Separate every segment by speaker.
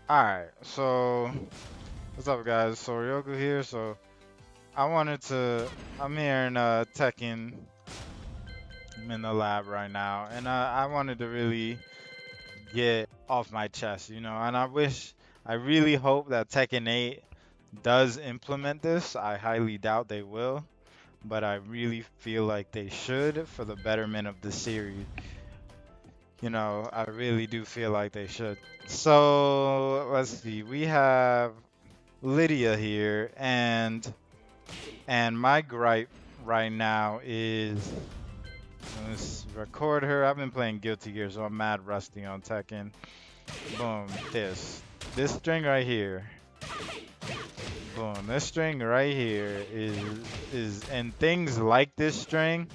Speaker 1: Alright, so what's up guys? So Ryoku here, so I wanted to I'm here in Tekken. I'm in the lab right now and I wanted to really get off my chest, and I really hope that Tekken 8 does implement this. I highly doubt they will, but I really feel like they should for the betterment of the series. I really do feel like they should. So let's see, we have Lydia here, and my gripe right now is let's record her. I've been playing Guilty Gear, so I'm mad rusty on Tekken. Boom, this string right here. Boom, this string right here is and things like this string,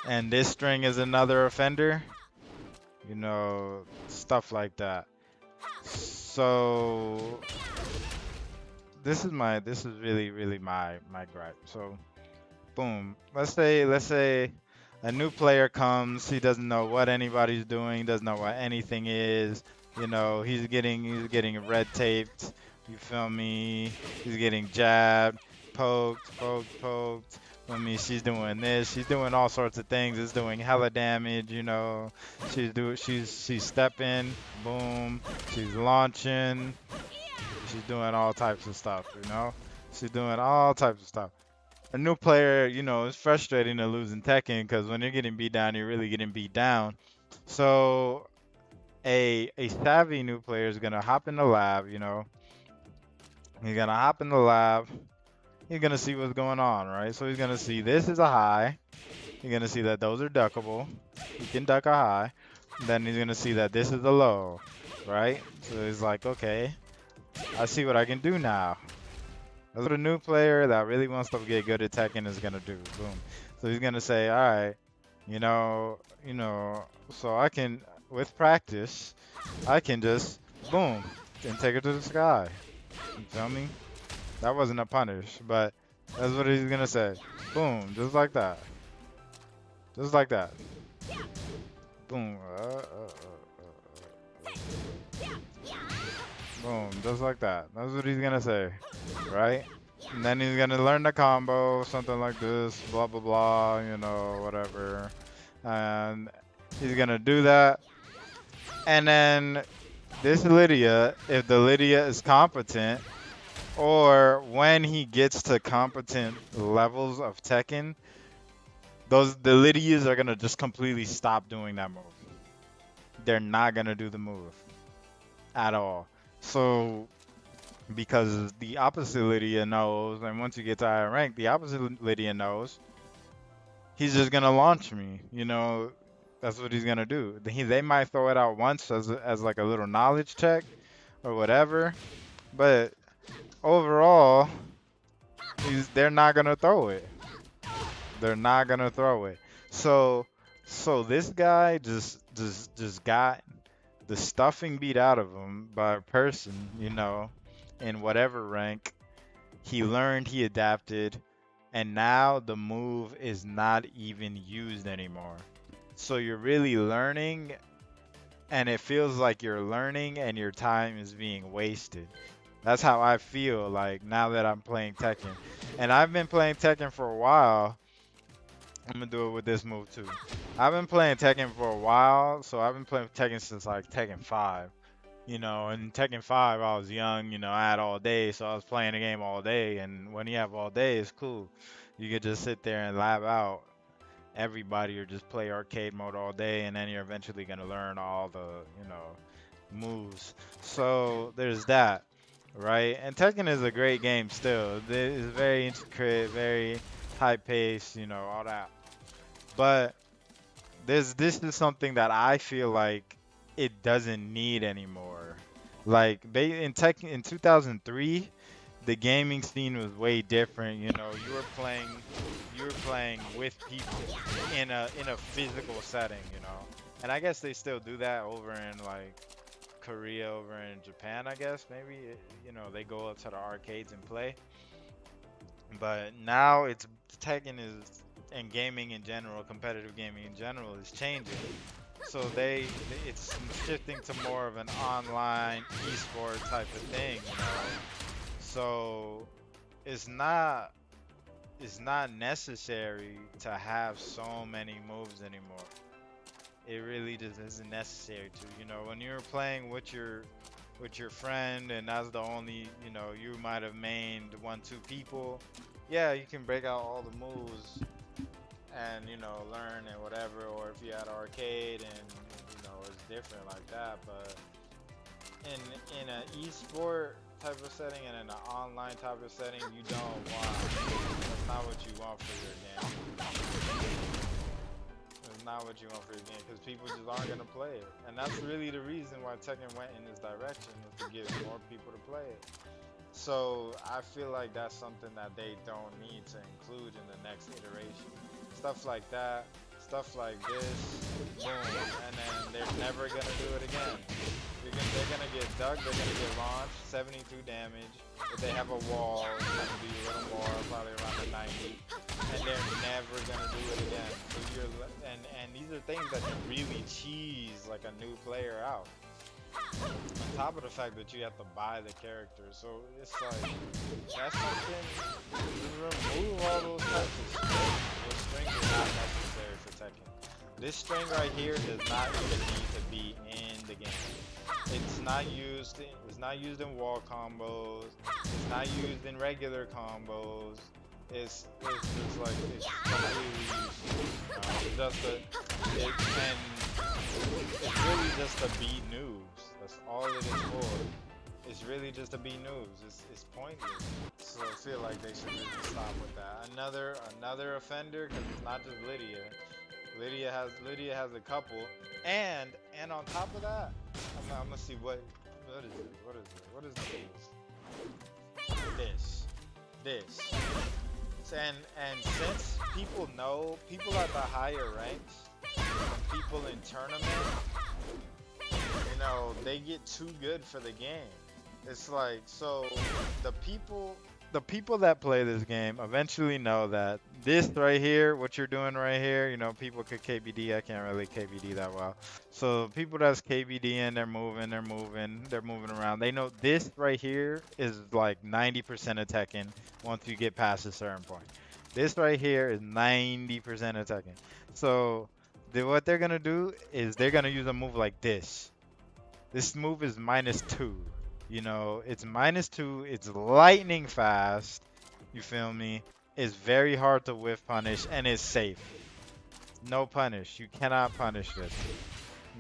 Speaker 1: and this string is another offender. Stuff like that. So this is really my gripe. So boom. Let's say a new player comes, he doesn't know what anybody's doing, doesn't know what anything is. He's getting red taped. You feel me? He's getting jabbed, poked. I mean, she's doing this. She's doing all sorts of things. It's doing hella damage. She's stepping, boom. She's launching. She's doing all types of stuff. She's doing all types of stuff. A new player, it's frustrating to lose in Tekken because when you're getting beat down, you're really getting beat down. So a savvy new player is gonna hop in the lab. He's gonna hop in the lab. He's gonna see what's going on, right? So he's gonna see this is a high. He's gonna see that those are duckable. He can duck a high. Then he's gonna see that this is a low, right? So he's like, okay, I see what I can do now. That's what a new player that really wants to get good at Tekken is gonna do. Boom. So he's gonna say, all right, so I can, with practice, I can just boom and take it to the sky. You feel me? That wasn't a punish, but that's what he's gonna say. Boom, just like that, just like that. Boom. Boom, just like that. That's what he's gonna say, right? And then he's gonna learn the combo, something like this, blah blah blah, whatever. And he's gonna do that. And then this Lydia, if the Lydia is competent, or when he gets to competent levels of Tekken, the Lydias are gonna just completely stop doing that move. They're not gonna do the move at all. So because the opposite Lydia knows, and once you get to higher rank, the opposite Lydia knows he's just gonna launch me. That's what he's gonna do. They might throw it out once as like a little knowledge check or whatever, but overall, they're not gonna throw it. They're not gonna throw it. So so this guy just got the stuffing beat out of him by a person, in whatever rank. He learned, he adapted, and now the move is not even used anymore. So you're really learning, and it feels like you're learning and your time is being wasted. That's how I feel like now that I'm playing Tekken. And I've been playing Tekken for a while. I'm gonna do it with this move too. I've been playing Tekken for a while, so I've been playing Tekken since like Tekken 5. In Tekken 5, I was young, I had all day, so I was playing the game all day. And when you have all day, it's cool. You could just sit there and lab out everybody or just play arcade mode all day, and then you're eventually going to learn all the, moves. So there's that, right? And Tekken is a great game still. It's very intricate, very high pace, all that. But this is something that I feel like it doesn't need anymore. Like in Tech in 2003, the gaming scene was way different. You were playing with people in a physical setting. And I guess they still do that over in like Korea, over in Japan. I guess maybe they go up to the arcades and play. But now Tekken is and gaming in general, competitive gaming in general is changing. So it's shifting to more of an online esport type of thing, you know. So it's not it's not necessary to have so many moves anymore. It really just isn't necessary to. You know, when you're playing with your friend and that's the only, you know, you might have mained one, two people. Yeah, you can break out all the moves and, you know, learn and whatever. Or if you had arcade and, you know, it's different like that. But in an esport type of setting and in an online type of setting, you don't want. That's not what you want for your game. It's not what you want for your game because people just aren't gonna play it, and that's really the reason why Tekken went in this direction is to get more people to play it. So I feel like that's something that they don't need to include in the next iteration. Stuff like that, stuff like this, boom, and then they're never gonna do it again. They're gonna get dug, they're gonna get launched, 72 damage. If they have a wall, it's gonna be a little more, probably around the 90, and they're never gonna do it again. So and these are things that can really cheese like a new player out. On top of the fact that you have to buy the character, so it's like that's something. Just remove all those types of strings. Those strings are not necessary for Tekken. This string right here does not even need to be in the game. It's not used. It's not used in wall combos. It's not used in regular combos. It's just like it's completely useless. It's just and it's really just to beat noobs. That's all it is for. It's really just to beat noobs. It's pointless. So I feel like they should really stop with that. Another offender because it's not just Lydia. Lydia has a couple, and on top of that, I'm gonna see what is it? What is this? And since people know people at the higher ranks, and people in tournament, you know, they get too good for the game. It's like so the people that play this game eventually know that this right here, what you're doing right here, you know, people could KBD. I can't really KBD that well. So people that's KBD and they're moving around. They know this right here is like 90% of Tekken once you get past a certain point. This right here is 90% of Tekken. So what they're gonna do is they're gonna use a move like this. This move is -2. You know, it's -2. It's lightning fast. You feel me? It's very hard to whiff punish and it's safe. No punish. You cannot punish this.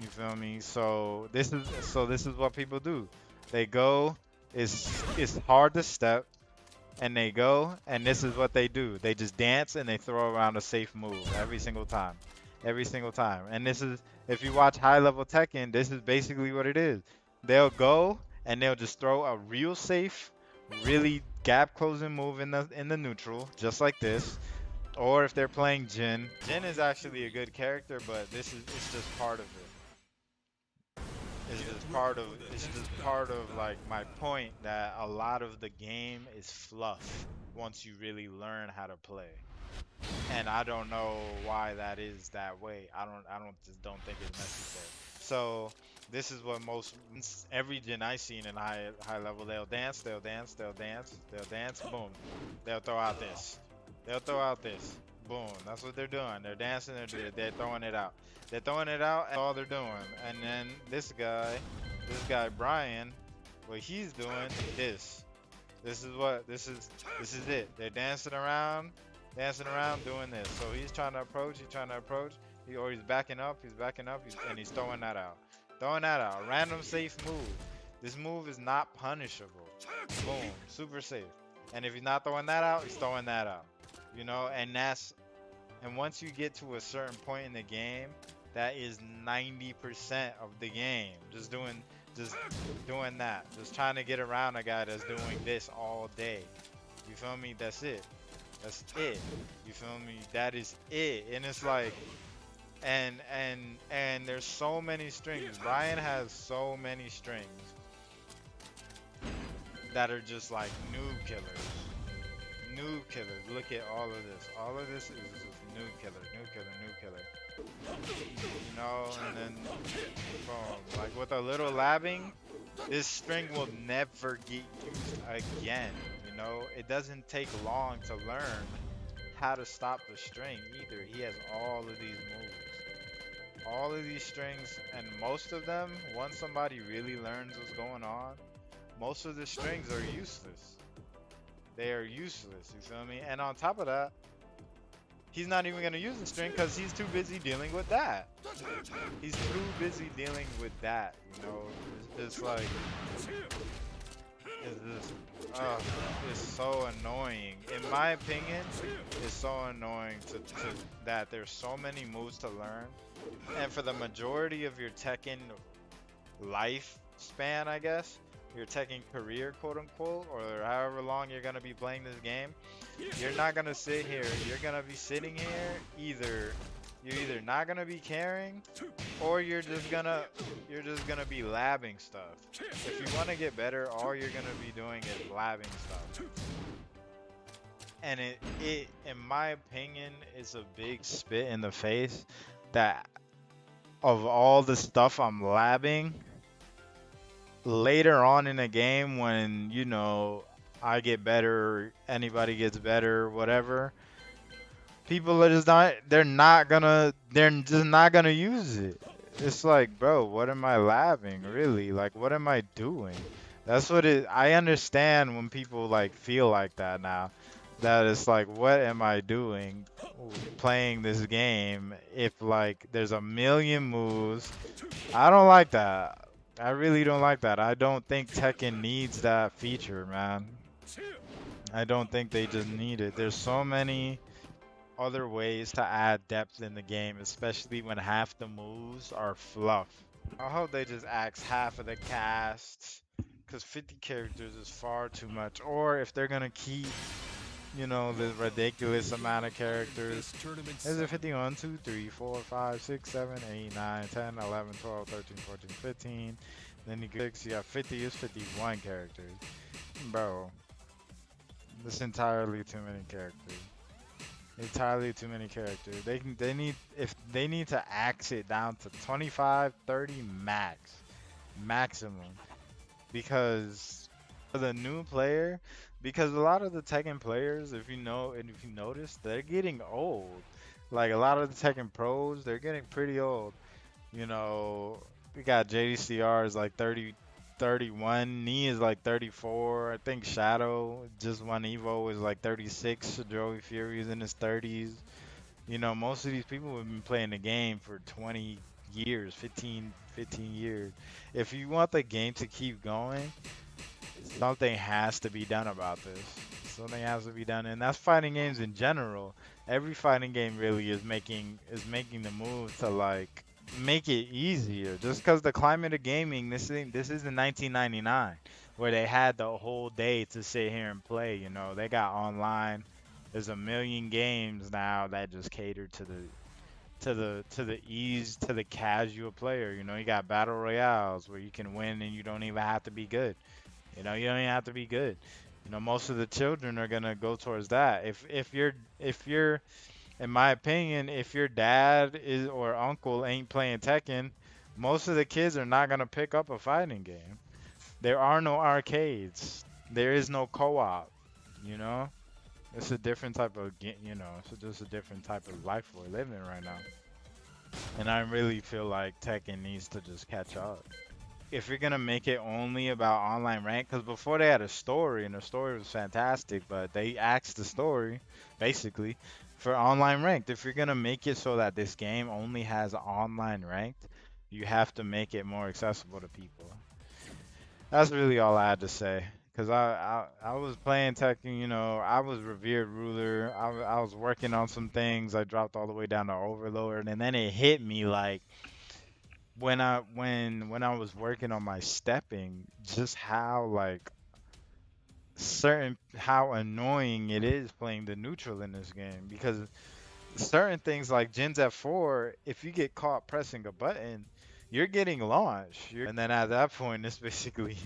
Speaker 1: You feel me? This is what people do. They go. It's hard to step, and they go, and this is what they do. They just dance and they throw around a safe move every single time. Every single time. And this is, if you watch high level Tekken, this is basically what it is. They'll go and they'll just throw a real safe, really gap closing move in the neutral, just like this. Or if they're playing Jin, Jin is actually a good character, but it's just part of it. It's just part of like my point that a lot of the game is fluff once you really learn how to play. And I don't know why that is that way. I don't just don't think it's necessary. So this is what every gen I seen in high level, they'll dance, boom. They'll throw out this. They'll throw out this. Boom. That's what they're doing. They're dancing, they're throwing it out. They're throwing it out, and all they're doing. And then this guy Brian, what he's doing this. This is it. They're dancing around doing this. So he's trying to approach, he's backing up, and he's throwing that out. Throwing that out. A random safe move. This move is not punishable. Boom. Super safe. And if he's not throwing that out, he's throwing that out. You know, and once you get to a certain point in the game, that is 90% of the game. Just doing that. Just trying to get around a guy that's doing this all day. You feel me? That's it. That's it. You feel me? That is it. And it's like and there's so many strings. Brian has so many strings that are just like noob killers. Noob killers. Look at all of this. All of this is just noob killer, noob killer, noob killer. and then boom. Like with a little labbing, this string will never get used again. It doesn't take long to learn how to stop the string either. He has all of these moves, all of these strings, and most of them, once somebody really learns what's going on, most of the strings are useless. They are useless, you feel me? And on top of that, he's not even gonna use the string because he's too busy dealing with that. He's too busy dealing with that, It's just like, it's just, uh, it's so annoying. In my opinion, it's so annoying to that there's so many moves to learn. And for the majority of your Tekken lifespan, I guess, your Tekken career, quote unquote, or however long you're gonna be playing this game, you're not gonna sit here. You're gonna be sitting here you're either not gonna be caring, or you're just gonna be labbing stuff. If you want to get better, all you're gonna be doing is labbing stuff. And it in my opinion is a big spit in the face that of all the stuff I'm labbing later on in the game when I get better, anybody gets better, whatever, people are just not they're just not gonna use it. It's like, bro, what am I labbing, really? Like, what am I doing? That's what it I understand when people like feel like that now, that it's like, what am I doing playing this game if like there's a million moves? I don't like that. I really don't like that. I don't think Tekken needs that feature, man. I don't think they just need it. There's so many other ways to add depth in the game, especially when half the moves are fluff. I hope they just axe half of the cast, because 50 characters is far too much. Or if they're gonna keep, the ridiculous amount of characters. Is it 51, 2, 3, 4, 5, 6, 7, 8, 9, 10, 11, 12, 13, 14, 15. Then you got 50 is 51 characters. Bro, that's entirely too many characters. Entirely too many characters. They need to axe it down to 25, 30 maximum. Because for the new player, because a lot of the Tekken players, if you know and if you notice, they're getting old. Like a lot of the Tekken pros, they're getting pretty old. You know, we got JDCR is like 30, 31. Knee is like 34. I think Shadow just won Evo is like 36. Joey Fury is in his 30s. Most of these people have been playing the game for 20 years, 15 years. If you want the game to keep going, something has to be done about this. Something has to be done, and that's fighting games in general. Every fighting game really is making the move to like make it easier. Just because the climate of gaming, this is in 1999, where they had the whole day to sit here and play. They got online. There's a million games now that just cater to the ease to the casual player. You got battle royales where you can win and you don't even have to be good. You don't even have to be good. Most of the children are gonna go towards that. If you're in my opinion, if your dad is or uncle ain't playing Tekken, most of the kids are not gonna pick up a fighting game. There are no arcades. There is no co-op. You know, it's a different type of it's just a different type of life we're living right now. And I really feel like Tekken needs to just catch up. If you're gonna make it only about online rank, because before they had a story and the story was fantastic, but they axed the story basically for online ranked. If you're gonna make it so that this game only has online ranked, you have to make it more accessible to people. That's really all I had to say. Cause I was playing Tekken, I was revered ruler. I was working on some things. I dropped all the way down to overlord, and then it hit me like when I was working on my stepping, just how like how annoying it is playing the neutral in this game, because certain things like Jin's F4, if you get caught pressing a button, you're getting launched. And then at that point, it's basically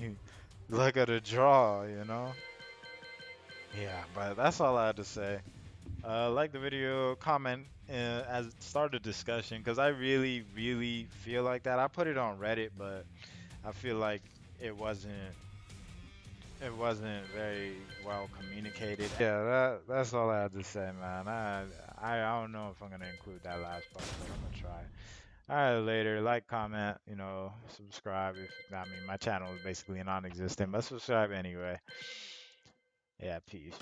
Speaker 1: luck of the draw. Yeah, but that's all I had to say. Like the video, comment as start a discussion because I really, really feel like that. I put it on Reddit, but I feel like it wasn't it wasn't very well communicated. Yeah, that's all I had to say, man. I don't know if I'm gonna include that last part, but I'm gonna try. All right, later. Like, comment, subscribe. If I mean, my channel is basically non-existent, but subscribe anyway. Yeah, peace.